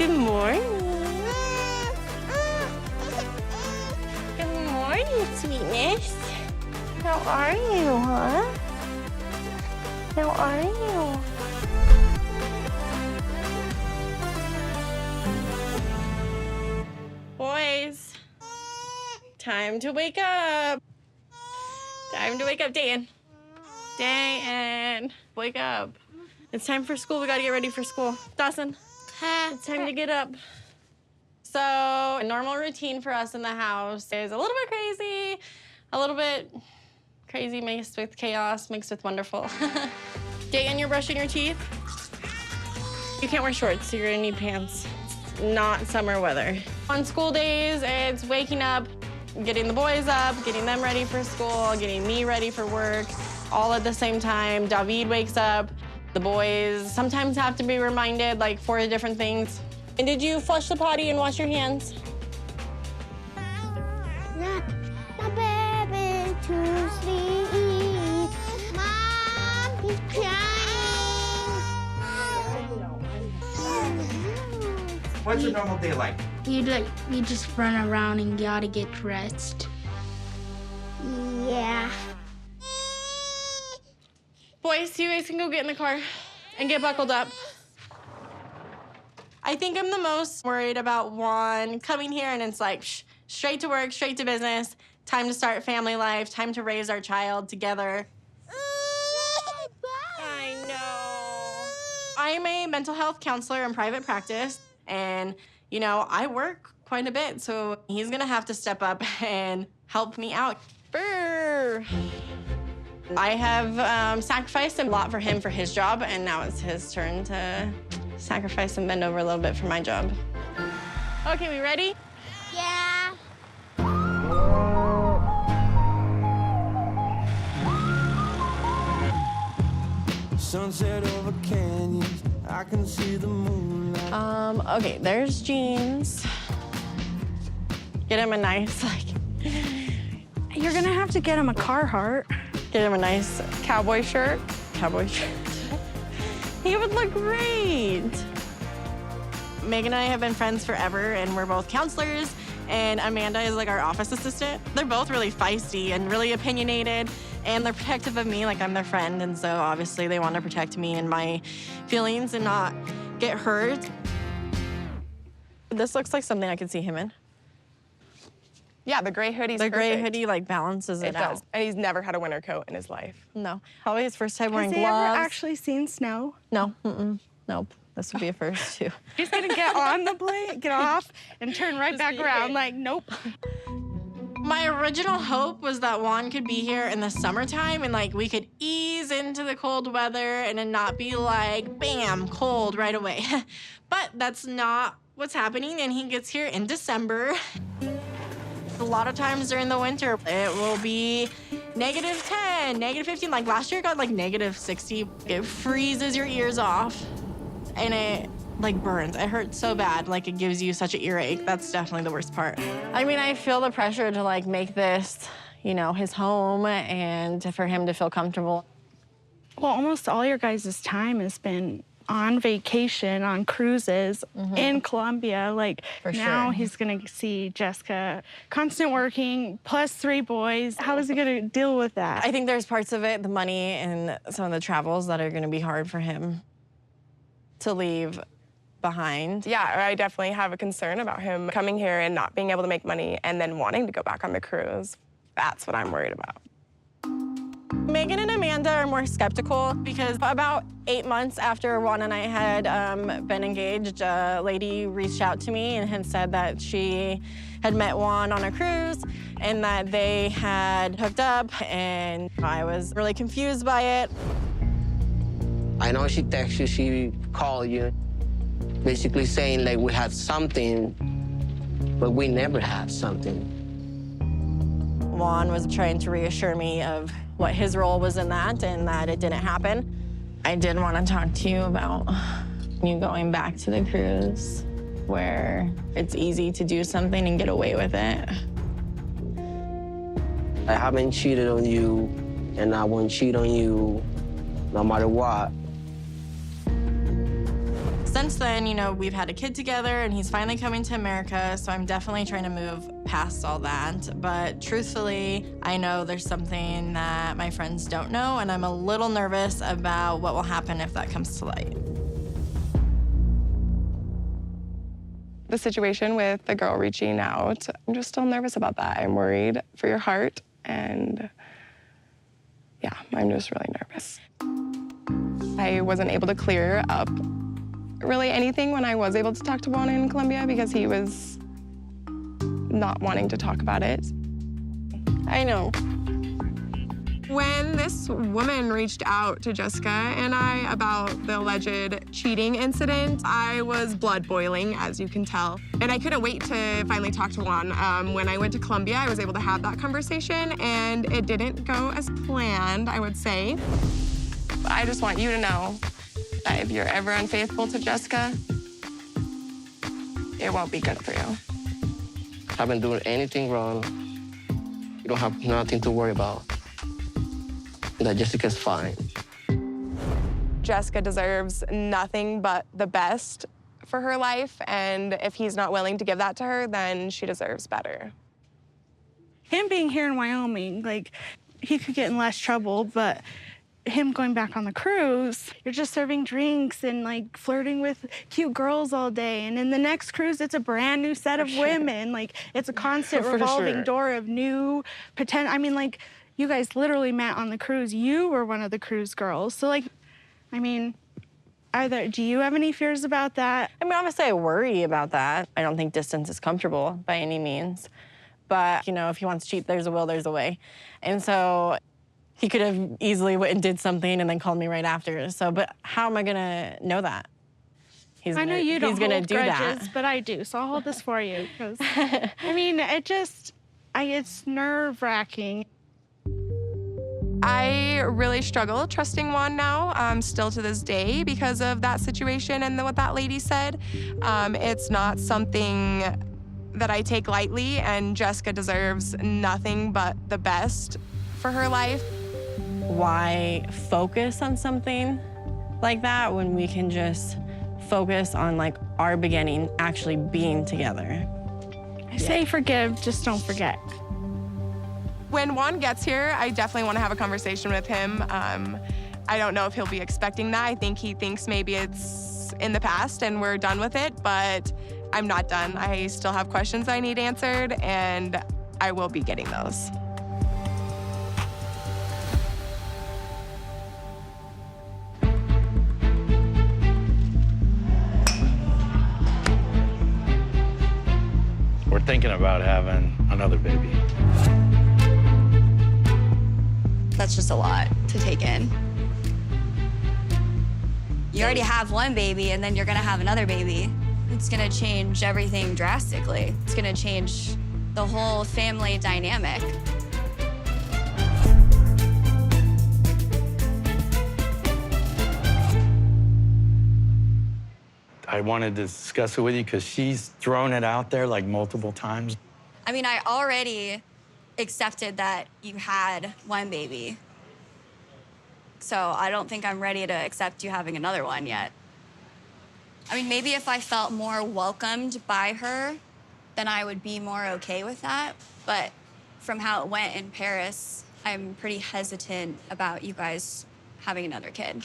Good morning. Good morning, sweetness. How are you, huh? How are you? Boys, time to wake up. Time to wake up, Dan. Dan, wake up. It's time for school. We gotta get ready for school. Dawson, it's time to get up. So, a normal routine for us in the house is a little bit crazy, a little bit crazy mixed with chaos, mixed with wonderful. Dan, you're brushing your teeth. You can't wear shorts, so you're gonna need pants. It's not summer weather. On school days, it's waking up, getting the boys up, getting them ready for school, getting me ready for work, all at the same time. David wakes up. The boys sometimes have to be reminded, like, 4 different things. And did you flush the potty and wash your hands? Not the baby to sleep. Mom, he's crying. What's a normal day like? You just run around and gotta get dressed. Yeah. Boys, you guys can go get in the car and get buckled up. I think I'm the most worried about Juan coming here and it's like, straight to work, straight to business, time to start family life, time to raise our child together. I know. I'm a mental health counselor in private practice, and, you know, I work quite a bit, so he's gonna have to step up and help me out. Brr. I have sacrificed a lot for him for his job, and now it's his turn to sacrifice and bend over a little bit for my job. Okay, we ready? Yeah. Sunset over canyons, I can see the moonlight. Okay, there's jeans. Get him a nice, You're gonna have to get him a Carhartt. get him a nice cowboy shirt. Cowboy shirt. He would look great. Megan and I have been friends forever, and we're both counselors, and Amanda is like our office assistant. They're both really feisty and really opinionated, and they're protective of me like I'm their friend, and so obviously they want to protect me and my feelings and not get hurt. This looks like something I could see him in. Yeah, the gray hoodie's The gray perfect. hoodie like balances it out. does. And he's never had a winter coat in his life. No, probably his first time wearing Has he gloves. ever actually seen snow? No, nope. This would be a first too. He's gonna get on the plane, get off, and turn right back around like, nope. My original hope was that Juan could be here in the summertime and like we could ease into the cold weather and it not be like, bam, cold right away. But that's not what's happening, and he gets here in December. A lot of times during the winter, it will be -10, -15. Like last year, it got like -60. It freezes your ears off, and it like burns. It hurts so bad, like it gives you such an earache. That's definitely the worst part. I mean, I feel the pressure to like make this, you know, his home and for him to feel comfortable. Well, almost all your guys' time has been on vacation, on cruises in Colombia. Like For now sure. he's gonna see Jessica, constant working, plus 3 boys. How is he gonna deal with that? I think there's parts of it, the money and some of the travels, that are gonna be hard for him to leave behind. Yeah, I definitely have a concern about him coming here and not being able to make money and then wanting to go back on the cruise. That's what I'm worried about. Megan and Amanda are more skeptical because about 8 months after Juan and I had been engaged, a lady reached out to me and had said that she had met Juan on a cruise and that they had hooked up, and I was really confused by it. I know she texted you, she called you, basically saying like we had something, but we never had something. Juan was trying to reassure me of what his role was in that and that it didn't happen. I did want to talk to you about you going back to the cruise where it's easy to do something and get away with it. I haven't cheated on you, and I won't cheat on you no matter what. since then, you know, we've had a kid together and he's finally coming to America, so I'm definitely trying to move past all that. But truthfully, I know there's something that my friends don't know, and I'm a little nervous about what will happen if that comes to light. The situation with the girl reaching out, I'm just still nervous about that. I'm worried for your heart, and yeah, I'm just really nervous. I wasn't able to clear up really anything when I was able to talk to Juan in Colombia because he was not wanting to talk about it. I know. When this woman reached out to Jessica and I about the alleged cheating incident, I was blood boiling, as you can tell. And I couldn't wait to finally talk to Juan. When I went to Colombia, I was able to have that conversation, and it didn't go as planned, I would say. But I just want you to know that if you're ever unfaithful to Jessica, it won't be good for you. Haven't done anything wrong. You don't have nothing to worry about. That Jessica's fine. Jessica deserves nothing but the best for her life, and if he's not willing to give that to her, then she deserves better. Him being here in Wyoming, like, he could get in less trouble, but him going back on the cruise, you're just serving drinks and, like, flirting with cute girls all day. And in the next cruise, it's a brand new set of women. Like, it's a constant revolving door of new potential. I mean, like, you guys literally met on the cruise. You were one of the cruise girls. So, like, I mean, do you have any fears about that? I mean, obviously I worry about that. I don't think distance is comfortable by any means. But, you know, if he wants to cheat, there's a will, there's a way. And so he could have easily went and did something and then called me right after. So, but how am I gonna know that? I know you don't hold do grudges, that. but I do. So I'll hold this for you. Because, I mean, it's nerve-wracking. I really struggle trusting Juan now, still to this day, because of that situation and what that lady said. It's not something that I take lightly, and Jessica deserves nothing but the best for her life. Why focus on something like that when we can just focus on, like, our beginning, actually being together? I say forgive, just don't forget. When Juan gets here, I definitely want to have a conversation with him. I don't know if he'll be expecting that. I think he thinks maybe it's in the past and we're done with it, but I'm not done. I still have questions I need answered, and I will be getting those. We're thinking about having another baby. That's just a lot to take in. You already have one baby, and then you're gonna have another baby. It's gonna change everything drastically. It's gonna change the whole family dynamic. I wanted to discuss it with you because she's thrown it out there like multiple times. I mean, I already accepted that you had one baby. So I don't think I'm ready to accept you having another one yet. I mean, maybe if I felt more welcomed by her, then I would be more okay with that. But from how it went in Paris, I'm pretty hesitant about you guys having another kid.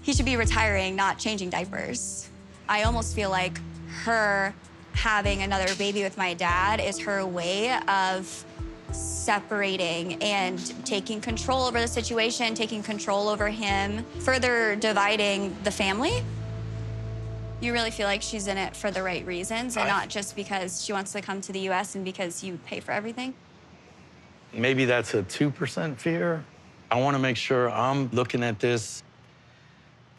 He should be retiring, not changing diapers. I almost feel like her having another baby with my dad is her way of separating and taking control over the situation, taking control over him, further dividing the family. You really feel like she's in it for the right reasons and not just because she wants to come to the U.S. and because you pay for everything? Maybe that's a 2% fear. I want to make sure I'm looking at this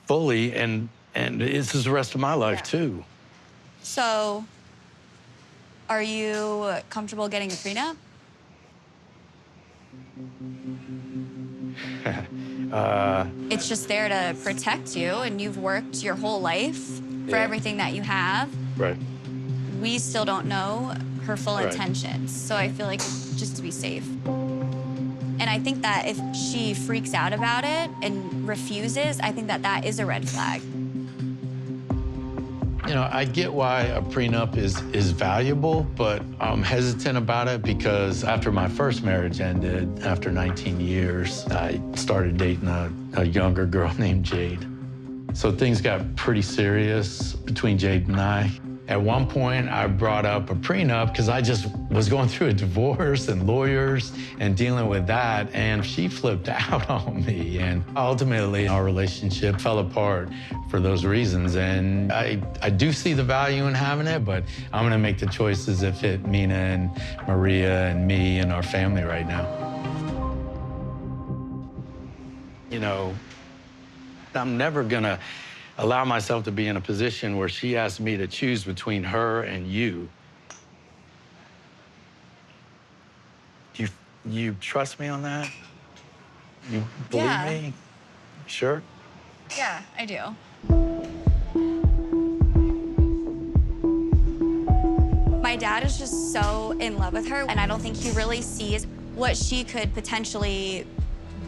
fully, and this is the rest of my life, too. So, are you comfortable getting a prenup? It's just there to protect you, and you've worked your whole life for everything that you have. Right. We still don't know her full intentions, so I feel like just to be safe. And I think that if she freaks out about it and refuses, I think that that is a red flag. You know, I get why a prenup is valuable, but I'm hesitant about it because after my first marriage ended, after 19 years, I started dating a younger girl named Jade. So things got pretty serious between Jade and I. At one point, I brought up a prenup because I just was going through a divorce and lawyers and dealing with that, and she flipped out on me. And ultimately, our relationship fell apart for those reasons. And I do see the value in having it, but I'm gonna make the choices that fit Mina and Maria and me and our family right now. You know, I'm never gonna allow myself to be in a position where she asks me to choose between her and you. You trust me on that? You believe me? Sure? Yeah, I do. My dad is just so in love with her, and I don't think he really sees what she could potentially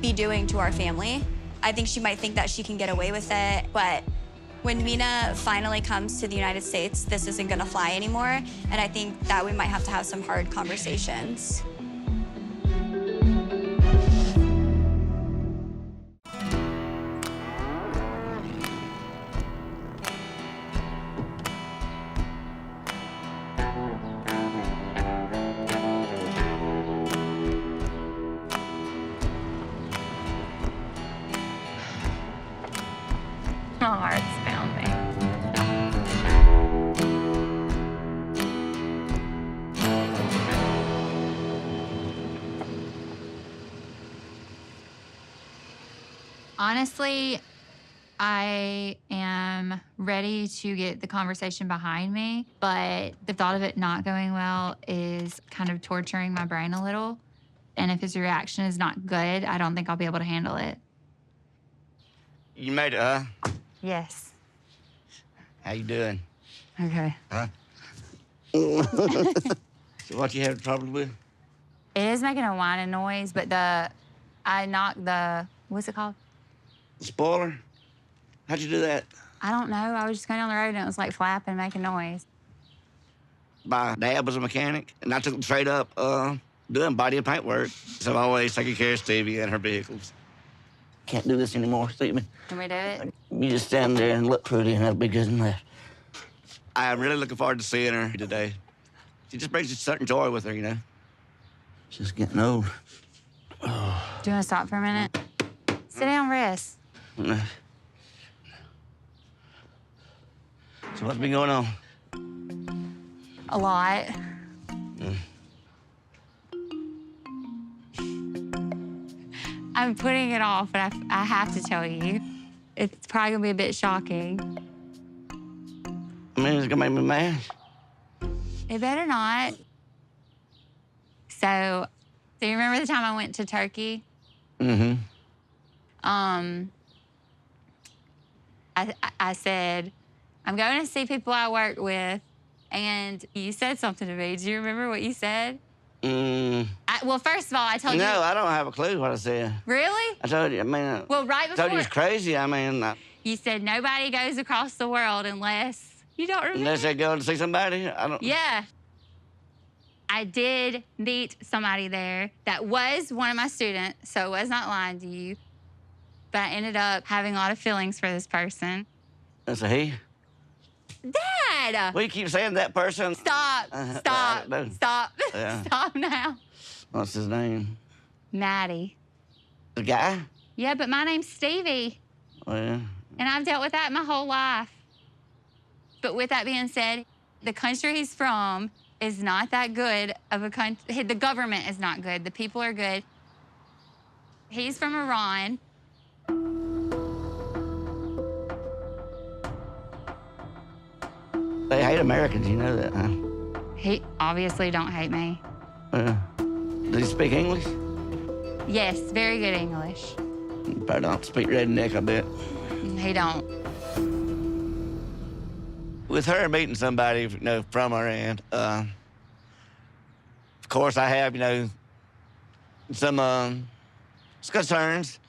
be doing to our family. I think she might think that she can get away with it, but when Mina finally comes to the United States, this isn't gonna fly anymore, and I think that we might have to have some hard conversations. My heart's pounding. Honestly, I am ready to get the conversation behind me, but the thought of it not going well is kind of torturing my brain a little. And if his reaction is not good, I don't think I'll be able to handle it. You made it, huh? Yes. How you doing? Okay. Huh? So what you have trouble with? It is making a whining noise, but I knocked the, what's it called? Spoiler? How'd you do that? I don't know. I was just going down the road and it was like flapping, making noise. My dad was a mechanic, and I took him straight up doing body and paint work. So I always taking care of Stevie and her vehicles. Can't do this anymore, Stevie. Can we do it? You just stand there and look pretty, and that'll be good enough. I'm really looking forward to seeing her today. She just brings a certain joy with her, you know. She's getting old. Oh. Do you want to stop for a minute? Sit down, rest. So what's been going on? A lot. I'm putting it off, but I have to tell you. It's probably gonna be a bit shocking. I mean, it's gonna make me mad. It better not. So you remember the time I went to Turkey? Mm-hmm. I said, I'm going to see people I work with, and you said something to me. Do you remember what you said? Well, first of all, I told you. No, I don't have a clue what I said. Really? I told you, I mean, well, right before. I told you it's crazy. I mean, you said nobody goes across the world unless, you don't remember? Unless they go to see somebody? I don't. Yeah. I did meet somebody there that was one of my students, so I was not lying to you. But I ended up having a lot of feelings for this person. That's a he? Dad! Well, you keep saying that person. Stop. Stop. Stop. Yeah. Stop now. What's his name? Maddie. The guy? Yeah, but my name's Stevie. Oh, yeah. And I've dealt with that my whole life. But with that being said, the country he's from is not that good of a country. The government is not good. The people are good. He's from Iran. They hate Americans, you know that, huh? He obviously don't hate me. Does he speak English? Yes, very good English. You probably don't speak redneck, I bet. He don't. With her meeting somebody, you know, from her end, of course I have, you know, some concerns.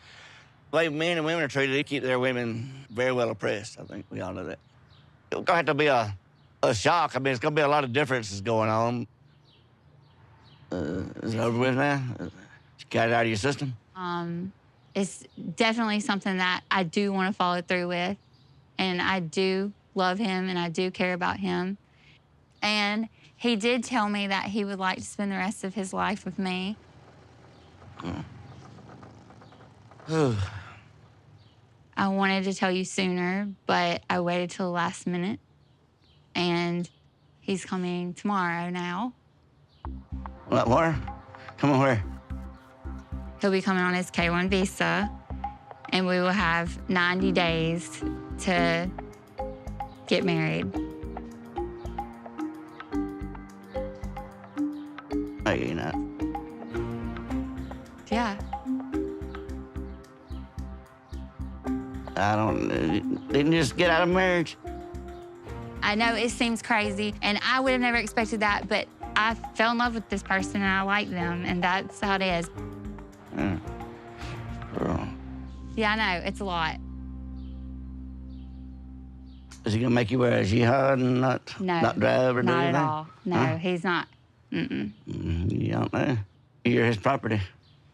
The way men and women are treated, they keep their women very well oppressed. I think we all know that. It's gonna have to be a shock. I mean, it's gonna be a lot of differences going on. Is it over with now? You got it out of your system? It's definitely something that I do want to follow through with. And I do love him and I do care about him. And he did tell me that he would like to spend the rest of his life with me. I wanted to tell you sooner, but I waited till the last minute. And he's coming tomorrow now. What, where? Come on, where? He'll be coming on his K-1 visa, and we will have 90 days to get married. No, you're not. Yeah. I don't know. Didn't you just get out of marriage? I know it seems crazy, and I would have never expected that, but I fell in love with this person, and I like them, and that's how it is. Girl. Yeah, I know. It's a lot. Is he gonna make you wear a jihad and not drive or do anything? Not at all. No, Huh? he's not. You don't know. You're his property.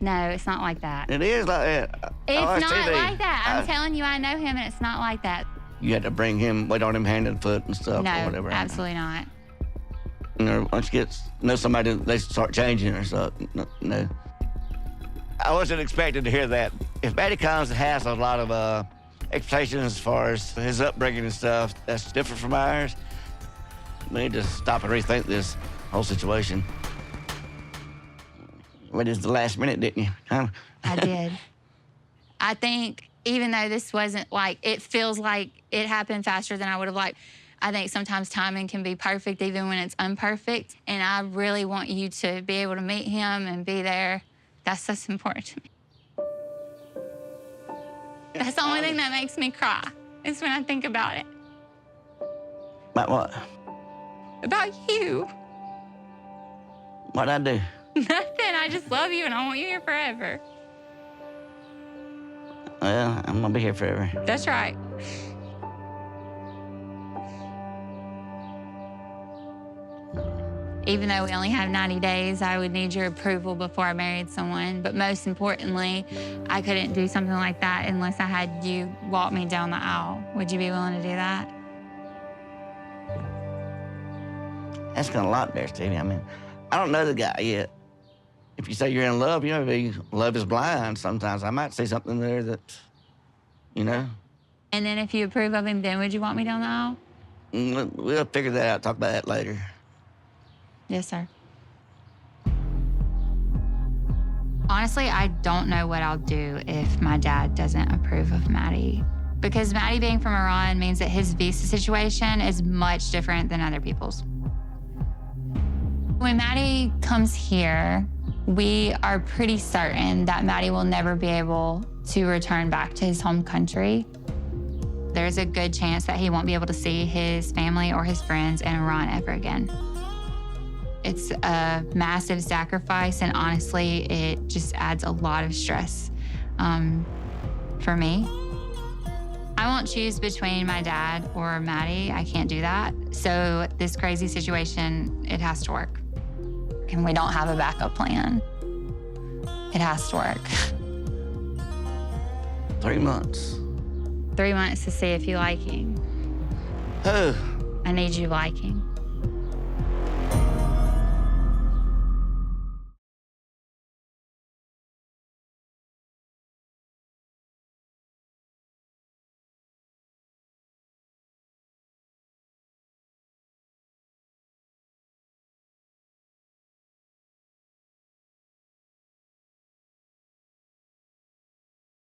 No, it's not like that. It is like that. It's Oh, not TV. like that. I'm telling you, I know him, and it's not like that. You had to bring him, wait on him hand and foot and stuff No, or whatever. absolutely not. You know, once you know somebody, they start changing or something. No. I wasn't expecting to hear that. If Maddie comes and has a lot of expectations as far as his upbringing and stuff, that's different from ours, we need to stop and rethink this whole situation. Waited to the last minute, didn't you? Huh? I did. I think even though this wasn't like, it feels like it happened faster than I would have liked, I think sometimes timing can be perfect even when it's imperfect. And I really want you to be able to meet him and be there. That's important to me. That's the only thing that makes me cry, is when I think about it. About what? About you. What'd I do? Nothing. I just love you and I want you here forever. Well, I'm gonna be here forever. That's right. Even though we only have 90 days, I would need your approval before I married someone. But most importantly, I couldn't do something like that unless I had you walk me down the aisle. Would you be willing to do that? That's kind of a lot there, Stevie. I mean, I don't know the guy yet. If you say you're in love, you know, love is blind sometimes. I might see something there that, you know. And then if you approve of him, then would you want me down the aisle? We'll figure that out, talk about that later. Yes, sir. Honestly, I don't know what I'll do if my dad doesn't approve of Maddie. Because Maddie being from Iran means that his visa situation is much different than other people's. When Maddie comes here, we are pretty certain that Maddie will never be able to return back to his home country. There's a good chance that he won't be able to see his family or his friends in Iran ever again. It's a massive sacrifice, and honestly, it just adds a lot of stress for me. I won't choose between my dad or Maddie. I can't do that. So this crazy situation, it has to work. And we don't have a backup plan. It has to work. 3 months. 3 months to see if you like him. Who? I need you liking.